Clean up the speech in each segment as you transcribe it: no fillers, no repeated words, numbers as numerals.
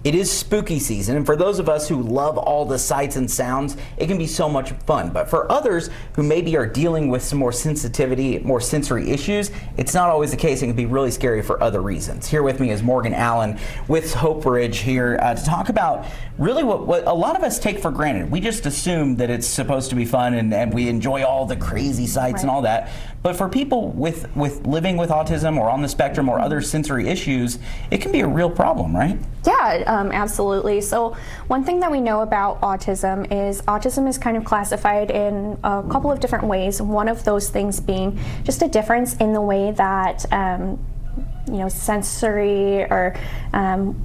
It is spooky season, and for those of us who love all the sights and sounds, it can be so much fun. But for others who maybe are dealing with some more sensitivity, more sensory issues, it's not always the case. It can be really scary for other reasons. Here with me is Morgan Allen with Hopebridge here to talk about really what a lot of us take for granted. We just assume that it's supposed to be fun and we enjoy all the crazy sights and all that. But for people with living with autism or on the spectrum or other sensory issues, it can be a real problem, right? Yeah, absolutely. So one thing that we know about autism is kind of classified in a couple of different ways. One of those things being just a difference in the way that sensory or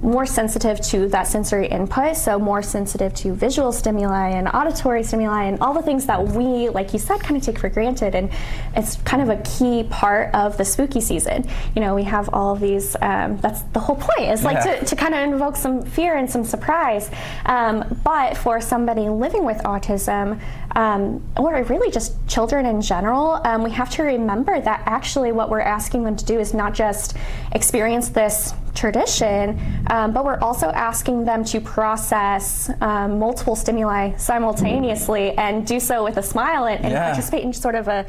more sensitive to that sensory input, so more sensitive to visual stimuli and auditory stimuli and all the things that we, like you said, kind of take for granted. And it's kind of a key part of the spooky season. We have all of these, that's the whole point, is like to kind of invoke some fear and some surprise. But for somebody living with autism, or really just children in general, we have to remember that actually what we're asking them to do is not just experience this tradition, but we're also asking them to process multiple stimuli simultaneously and do so with a smile and participate in sort of a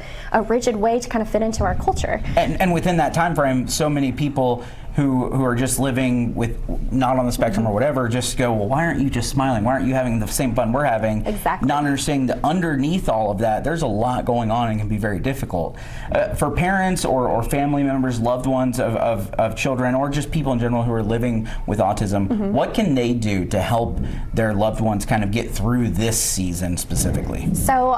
rigid way to kind of fit into our culture. And within that time frame, so many people who are just living with not on the spectrum or whatever just go, well, why aren't you just smiling? Why aren't you having the same fun we're having? Exactly. Not understanding that underneath all of that, there's a lot going on and can be very difficult. For parents or family members, loved ones of children, or just people in general who are living with autism, what can they do to help their loved ones kind of get through this season specifically? So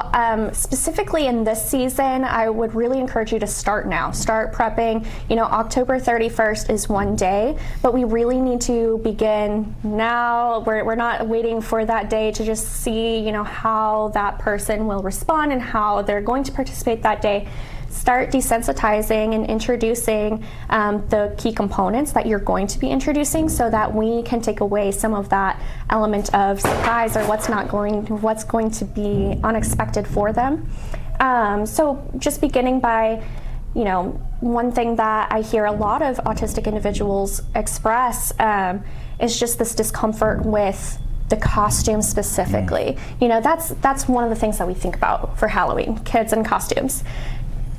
specifically in this season, I would really encourage you to start now. Start prepping. October 31st is one day, but we really need to begin now. We're not waiting for that day to just see, how that person will respond and how they're going to participate that day. Start desensitizing and introducing the key components that you're going to be introducing, so that we can take away some of that element of surprise or what's going to be unexpected for them. So just beginning by, one thing that I hear a lot of autistic individuals express is just this discomfort with the costume specifically. That's one of the things that we think about for Halloween, kids and costumes.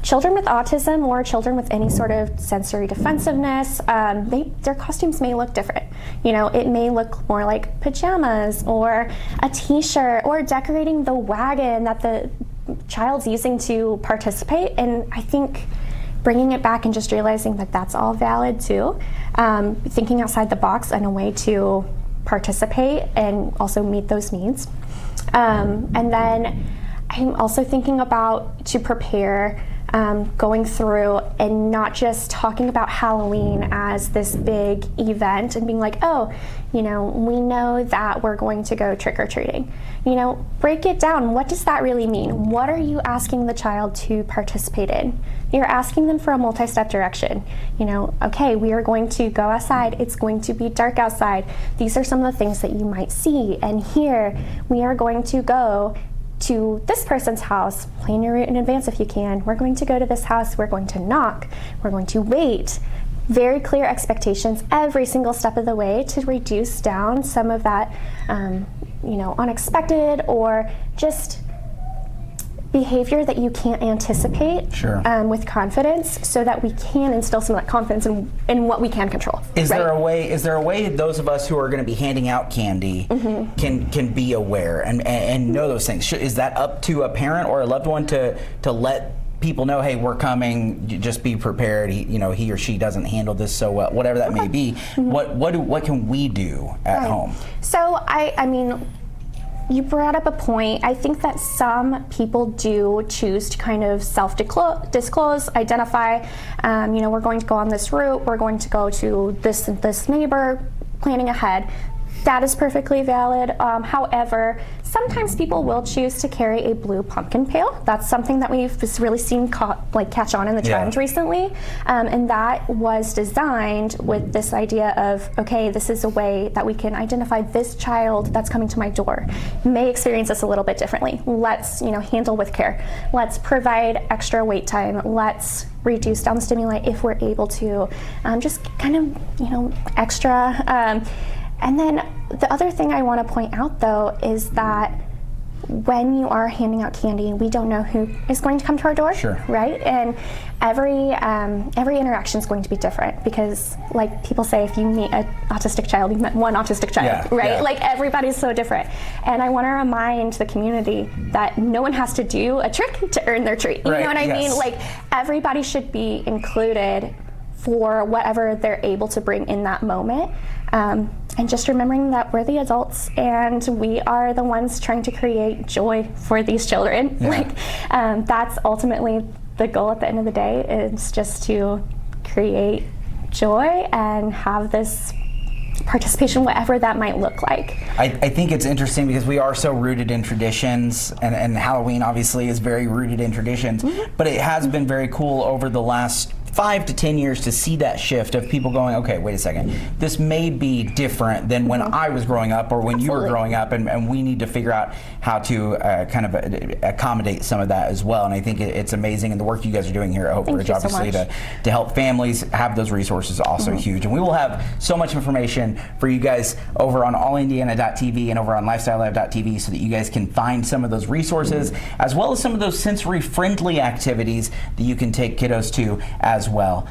Children with autism or children with any sort of sensory defensiveness, their costumes may look different. It may look more like pajamas or a t-shirt or decorating the wagon that the child's using to participate. And I think bringing it back and just realizing that that's all valid too. Thinking outside the box and a way to participate and also meet those needs. And then I'm also thinking about to prepare going through and not just talking about Halloween as this big event and being like, we know that we're going to go trick-or-treating. Break it down. What does that really mean? What are you asking the child to participate in? You're asking them for a multi-step direction. Okay, we are going to go outside. It's going to be dark outside. These are some of the things that you might see and hear. We are going to go to this person's house. Plan your route in advance if you can. We're going to go to this house. We're going to knock. We're going to wait. Very clear expectations every single step of the way to reduce down some of that, unexpected or just behavior that you can't anticipate with confidence, so that we can instill some of that confidence in what we can control. Is there a way those of us who are going to be handing out candy can be aware and know those things? Is that up to a parent or a loved one to let people know, hey, we're coming, just be prepared, he or she doesn't handle this so well, whatever that may be? What can we do at home? So I mean, you brought up a point. I think that some people do choose to kind of self-disclose, identify, we're going to go on this route, we're going to go to this neighbor, planning ahead. That is perfectly valid. However, sometimes people will choose to carry a blue pumpkin pail. That's something that we've just really seen catch on in the trend recently. And that was designed with this idea of, okay, this is a way that we can identify this child that's coming to my door. May experience this a little bit differently. Let's handle with care. Let's provide extra wait time. Let's reduce down the stimuli if we're able to. Just kind of, extra. And then the other thing I want to point out, though, is that when you are handing out candy, we don't know who is going to come to our door, Sure. right? And every interaction is going to be different, because, like people say, if you meet an autistic child, you met one autistic child, right? Yeah. Like, everybody's so different. And I want to remind the community that no one has to do a trick to earn their treat. You know what I mean? Like, everybody should be included for whatever they're able to bring in that moment. And just remembering that we're the adults and we are the ones trying to create joy for these children. Yeah. Like, that's ultimately the goal at the end of the day, is just to create joy and have this participation, whatever that might look like. I think it's interesting because we are so rooted in traditions, and Halloween obviously is very rooted in traditions, but it has been very cool over the last 5 to 10 years to see that shift of people going, okay, wait a second, this may be different than when I was growing up or when you were growing up, and we need to figure out how to kind of accommodate some of that as well. And I think it's amazing, and the work you guys are doing here at Hopebridge, obviously, to help families have those resources is also huge. And we will have so much information for you guys over on allindiana.tv and over on lifestylelab.tv so that you guys can find some of those resources, as well as some of those sensory friendly activities that you can take kiddos to as well.